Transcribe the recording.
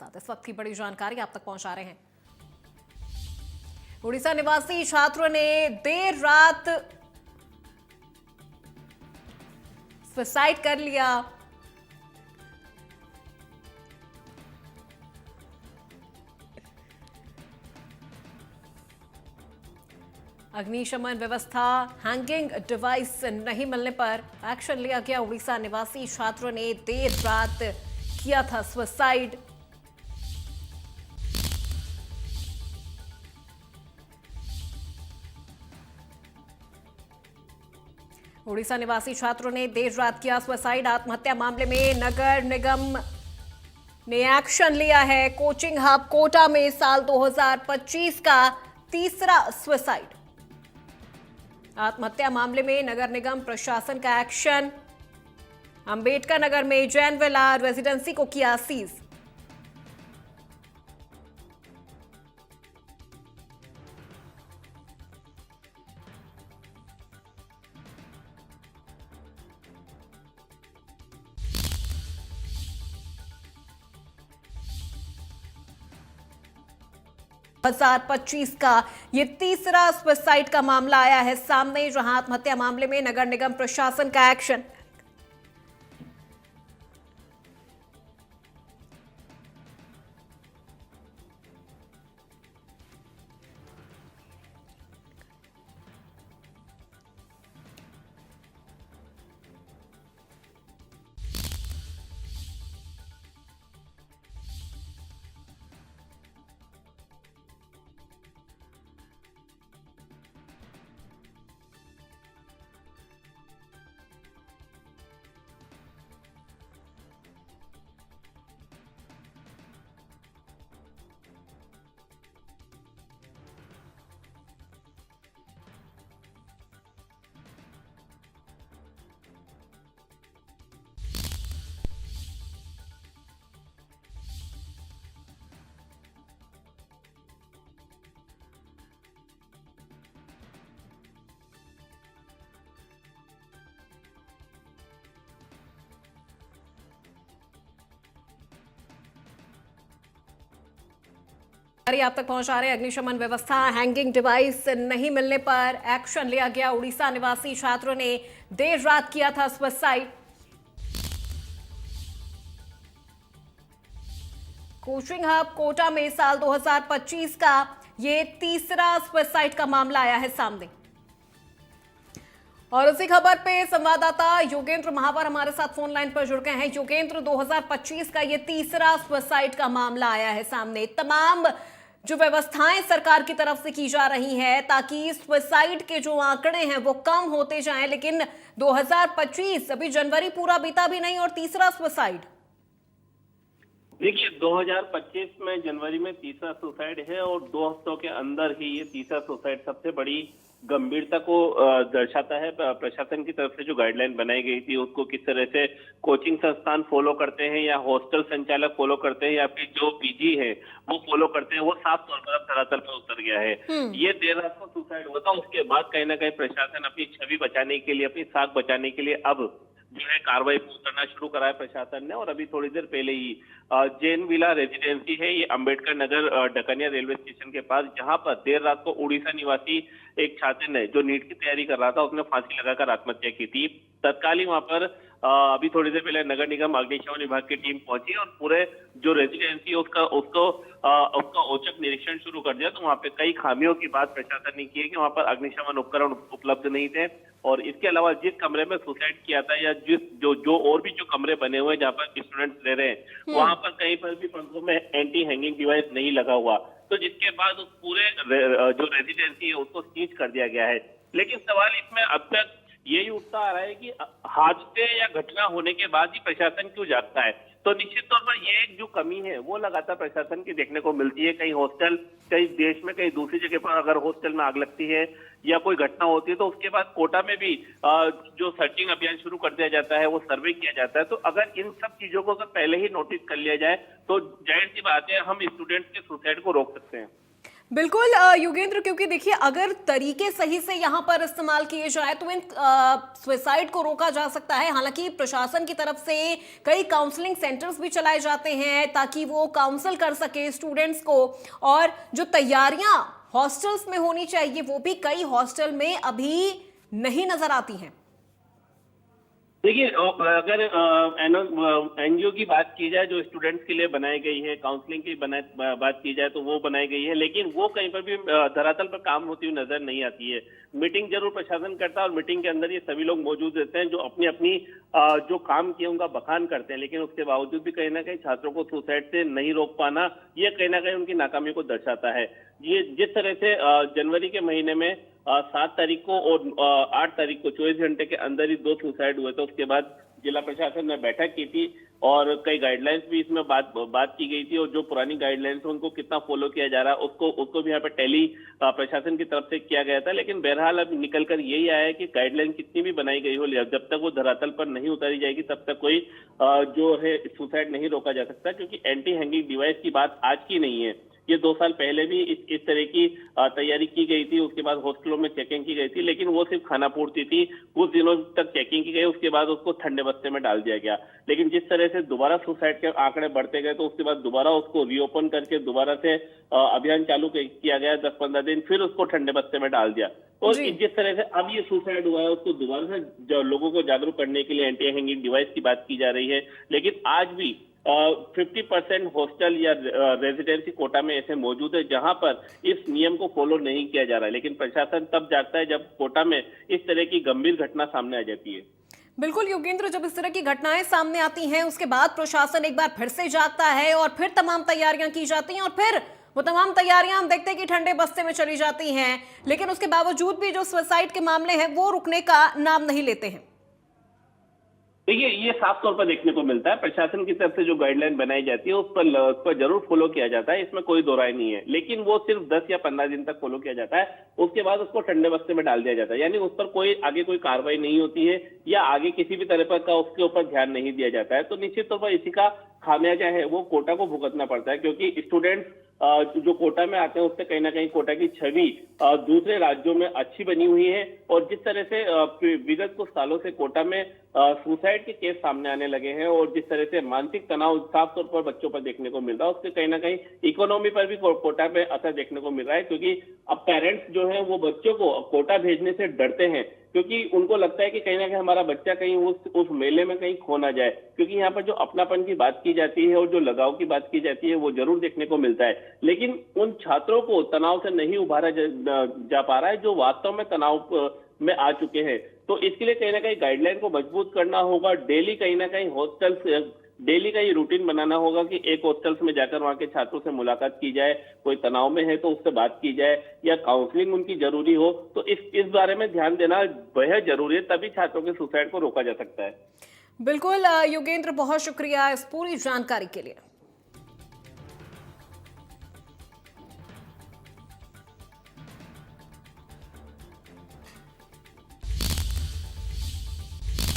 साथ इस वक्त की बड़ी जानकारी आप तक पहुंचा रहे हैं। उड़ीसा निवासी छात्रों ने देर रात सुसाइड कर लिया। अग्निशमन व्यवस्था हैंगिंग डिवाइस नहीं मिलने पर एक्शन लिया गया। उड़ीसा निवासी छात्रों ने देर रात किया था सुसाइड। उड़ीसा निवासी छात्रों ने देर रात किया सुसाइड। आत्महत्या मामले में नगर निगम ने एक्शन लिया है। कोचिंग हब कोटा में साल 2025 का तीसरा सुसाइड। आत्महत्या मामले में नगर निगम प्रशासन का एक्शन। अंबेडकर नगर में जैन विला रेजिडेंसी को किया सीज। हजार 25 का ये तीसरा सुसाइड का मामला आया है सामने, जहां आत्महत्या मामले में नगर निगम प्रशासन का एक्शन। आप तक पहुंचा रहे अग्निशमन व्यवस्था हैंगिंग डिवाइस नहीं मिलने पर एक्शन लिया गया। उड़ीसा निवासी छात्रों ने देर रात किया था सुसाइड। कोचिंग हब कोटा में साल 2025 का ये तीसरा सुसाइड का मामला आया है सामने। और इसी खबर पे संवाददाता योगेंद्र महावर हमारे साथ फोन लाइन पर जुड़ गए हैं। योगेंद्र, 2025 का ये तीसरा सुसाइड का मामला आया है सामने। तमाम जो व्यवस्थाएं सरकार की तरफ से की जा रही है ताकि सुसाइड के जो आंकड़े हैं वो कम होते जाएं, लेकिन 2025 अभी जनवरी पूरा बीता भी नहीं और तीसरा सुसाइड। देखिए, 2025 में जनवरी में तीसरा सुसाइड है और 2 हफ्तों के अंदर ही ये तीसरा सुसाइड सबसे बड़ी गंभीरता को दर्शाता है। प्रशासन की तरफ से जो गाइडलाइन बनाई गई थी उसको किस तरह से कोचिंग संस्थान फॉलो करते हैं या हॉस्टल संचालक फॉलो करते हैं या फिर जो पीजी है वो फॉलो करते हैं, वो साफ तौर पर अब धरातल पर उतर गया है। ये देर रात को सुसाइड हुआ था, उसके बाद कहीं ना कहीं प्रशासन अपनी छवि बचाने के लिए, अपनी साख बचाने के लिए अब जो है कार्रवाई करना शुरू करा है प्रशासन ने। और अभी थोड़ी देर पहले ही जैन विला रेजिडेंसी है, ये अंबेडकर नगर डकनिया रेलवे स्टेशन के पास, जहां पर देर रात को उड़ीसा निवासी एक छात्र ने जो नीट की तैयारी कर रहा था उसने फांसी लगाकर आत्महत्या की थी। तत्काल ही वहां पर अभी थोड़ी देर पहले नगर निगम अग्निशमन विभाग की टीम पहुंची और पूरे जो रेजिडेंसी है उसको औचक निरीक्षण शुरू कर दिया। तो वहां पे कई खामियों की बात प्रशासन ने की है कि वहां पर अग्निशमन उपकरण उपलब्ध नहीं थे और इसके अलावा जिस कमरे में सुसाइड किया था या जिस जो और भी जो कमरे बने हुए हैं जहाँ पर स्टूडेंट्स रह रहे हैं वहां पर कहीं पर भी पंखों में एंटी हैंगिंग डिवाइस नहीं लगा हुआ, तो जिसके बाद उस पूरे जो रेजिडेंसी है उसको सीज कर दिया गया है। लेकिन सवाल इसमें अब तक यही उठता आ रहा है कि हादसे या घटना होने के बाद ही प्रशासन क्यों जागता है। तो निश्चित तौर पर ये एक जो कमी है वो लगातार प्रशासन की देखने को मिलती है। कहीं हॉस्टल, कहीं देश में कहीं दूसरी जगह पर अगर हॉस्टल में आग लगती है या कोई घटना होती है तो उसके बाद कोटा में भी जो सर्चिंग अभियान शुरू कर दिया जाता है, वो सर्वे किया जाता है। तो अगर इन सब चीजों को अगर पहले ही नोटिस कर लिया जाए तो जाहिर सी बात है हम स्टूडेंट्स के सुसाइड को रोक सकते हैं। बिल्कुल योगेंद्र, क्योंकि देखिए अगर तरीके सही से यहाँ पर इस्तेमाल किए जाए तो इन सुसाइड को रोका जा सकता है। हालांकि प्रशासन की तरफ से कई काउंसलिंग सेंटर्स भी चलाए जाते हैं ताकि वो काउंसल कर सके स्टूडेंट्स को, और जो तैयारियां हॉस्टल्स में होनी चाहिए वो भी कई हॉस्टल में अभी नहीं नजर आती हैं। देखिए, अगर एनजीओ की बात की जाए जो स्टूडेंट्स के लिए बनाई गई है, काउंसलिंग की बात की जाए तो वो बनाई गई है, लेकिन वो कहीं पर भी धरातल पर काम होती हुई नजर नहीं आती है। मीटिंग जरूर प्रशासन करता है और मीटिंग के अंदर ये सभी लोग मौजूद रहते हैं जो अपनी अपनी जो काम किए उनका बखान करते हैं, लेकिन उसके बावजूद भी कहीं ना कहीं छात्रों को सुसाइड से नहीं रोक पाना, ये कहीं ना कहीं उनकी नाकामी को दर्शाता है। ये जिस तरह से जनवरी के महीने में 7 तारीख को और 8 तारीख को 24 घंटे के अंदर ही 2 सुसाइड हुए थे। उसके बाद जिला प्रशासन ने बैठक की थी और कई गाइडलाइंस भी इसमें बात की गई थी, और जो पुरानी गाइडलाइंस है उनको कितना फॉलो किया जा रहा है उसको भी यहाँ पे टैली प्रशासन की तरफ से किया गया था। लेकिन बहरहाल अब निकल कर यही आया है कि गाइडलाइन कितनी भी बनाई गई हो, जब तक वो धरातल पर नहीं उतारी जाएगी तब तक कोई जो है सुसाइड नहीं रोका जा सकता, क्योंकि एंटी हैंगिंग डिवाइस की बात आज की नहीं है। ये 2 साल पहले भी इस तरह की तैयारी की गई थी। उसके बाद हॉस्टलों में चेकिंग की गई थी, लेकिन वो सिर्फ खाना पूर्ति थी। कुछ दिनों तक चेकिंग की गई, उसके बाद उसको ठंडे बस्ते में डाल दिया गया। लेकिन जिस तरह से दोबारा सुसाइड के आंकड़े बढ़ते गए तो उसके बाद दोबारा उसको रीओपन करके दोबारा से अभियान चालू किया गया 10-15 दिन, फिर उसको ठंडे बस्ते में डाल दिया। और जिस तरह से अब ये सुसाइड हुआ है उसको दोबारा से लोगों को जागरूक करने के लिए एंटी हैंगिंग डिवाइस की बात की जा रही है। लेकिन आज भी 50% हॉस्टल या रेजिडेंसी कोटा में ऐसे मौजूद है जहां पर इस नियम को फॉलो नहीं किया जा रहा है। लेकिन प्रशासन तब जागता है जब कोटा में इस तरह की गंभीर घटना सामने आ जाती है। बिल्कुल योगेंद्र, जब इस तरह की घटनाएं सामने आती हैं उसके बाद प्रशासन एक बार फिर से जागता है और फिर तमाम तैयारियां की जाती हैं, और फिर वो तमाम तैयारियां हम देखते हैं कि ठंडे बस्ते में चली जाती हैं। लेकिन उसके बावजूद भी जो सुसाइड के मामले हैं वो रुकने का नाम नहीं लेते हैं। देखिए, ये साफ तौर पर देखने को मिलता है। प्रशासन की तरफ से जो गाइडलाइन बनाई जाती है उस पर जरूर फॉलो किया जाता है, इसमें कोई दो राय नहीं है। लेकिन वो सिर्फ 10 या 15 दिन तक फॉलो किया जाता है, उसके बाद उसको ठंडे बस्ते में डाल दिया जाता है। यानी उस पर कोई कार्रवाई नहीं होती है या आगे किसी भी तरह का उसके ऊपर ध्यान नहीं दिया जाता है। तो निश्चित तौर पर इसी का खामियाजा है वो कोटा को भुगतना पड़ता है, क्योंकि स्टूडेंट्स जो कोटा में आते हैं उससे कहीं ना कहीं कोटा की छवि दूसरे राज्यों में अच्छी बनी हुई है। और जिस तरह से विगत कुछ सालों से कोटा में सुसाइड के केस सामने आने लगे हैं और जिस तरह से मानसिक तनाव साफ तौर पर बच्चों पर देखने को मिल रहा है, उससे कहीं ना कहीं इकोनॉमी पर भी कोटा में असर देखने को मिल रहा है। क्योंकि अब पेरेंट्स जो है वो बच्चों को कोटा भेजने से डरते हैं, क्योंकि उनको लगता है कि कहीं ना कहीं हमारा बच्चा कहीं उस मेले में कहीं खो ना जाए। क्योंकि यहाँ पर जो अपनापन की बात की जाती है और जो लगाव की बात की जाती है वो जरूर देखने को मिलता है, लेकिन उन छात्रों को तनाव से नहीं उभारा जा पा रहा है जो वास्तव में तनाव में आ चुके हैं। तो इसके लिए कहीं ना कहीं गाइडलाइन को मजबूत करना होगा। डेली कहीं ना कहीं डेली का ये रूटीन बनाना होगा कि एक हॉस्टल्स में जाकर वहां के छात्रों से मुलाकात की जाए, कोई तनाव में है तो उससे बात की जाए या काउंसलिंग उनकी जरूरी हो। तो इस बारे में ध्यान देना बेहद जरूरी है, तभी छात्रों के सुसाइड को रोका जा सकता है। बिल्कुल योगेंद्र, बहुत शुक्रिया इस पूरी जानकारी के लिए।